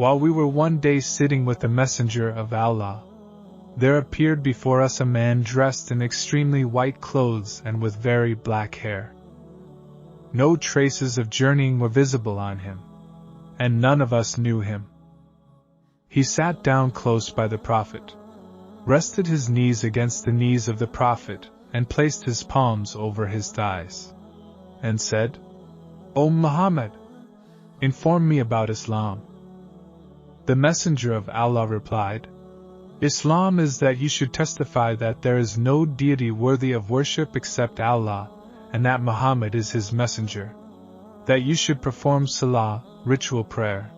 While we were one day sitting with the messenger of Allah, there appeared before us a man dressed in extremely white clothes and with very black hair. No traces of journeying were visible on him, and none of us knew him. He sat down close by the Prophet, rested his knees against the knees of the Prophet, and placed his palms over his thighs, and said, "O Muhammad, inform me about Islam." The Messenger of Allah replied, "Islam is that you should testify that there is no deity worthy of worship except Allah, and that Muhammad is his messenger. That you should perform salah, ritual prayer,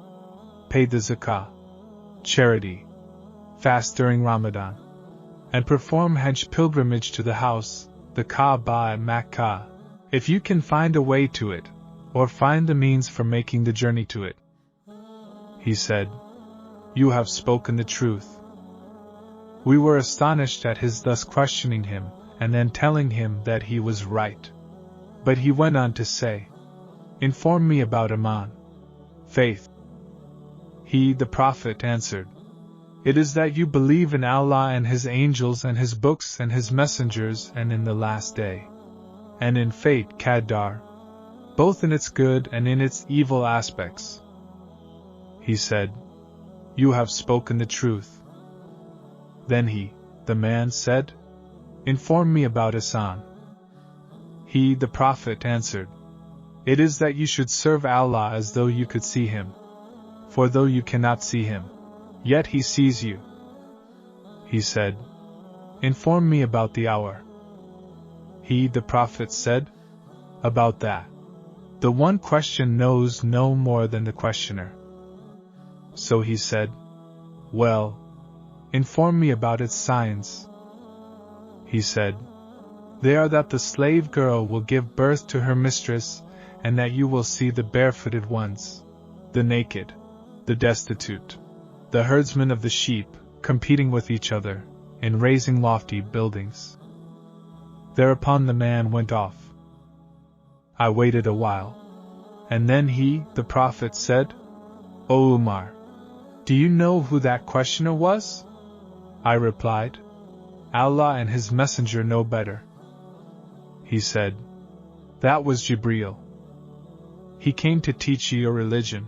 pay the zakah, charity, fast during Ramadan, and perform Hajj pilgrimage to the house, the Kaaba at Makkah, if you can find a way to it, or find the means for making the journey to it." He said, "You have spoken the truth." We were astonished at his thus questioning him, and then telling him that he was right. But he went on to say, "Inform me about Iman, faith." He, the Prophet, answered, "It is that you believe in Allah and His angels and His books and His messengers and in the last day, and in fate Qadar, both in its good and in its evil aspects." He said, "You have spoken the truth." Then he, the man, said, "Inform me about Ihsan." He, the Prophet, answered, "It is that you should serve Allah as though you could see Him. For though you cannot see Him, yet He sees you." He said, "Inform me about the hour." He, the Prophet, said, "About that, the one questioned knows no more than the questioner." So he said, "Well, inform me about its signs." He said, "They are that the slave girl will give birth to her mistress, and that you will see the barefooted ones, the naked, the destitute, the herdsmen of the sheep, competing with each other, in raising lofty buildings." Thereupon the man went off. I waited a while, and then he, the Prophet, said, "O Umar, do you know who that questioner was?" I replied, "Allah and His Messenger know better." He said, "That was Jibreel. He came to teach you your religion."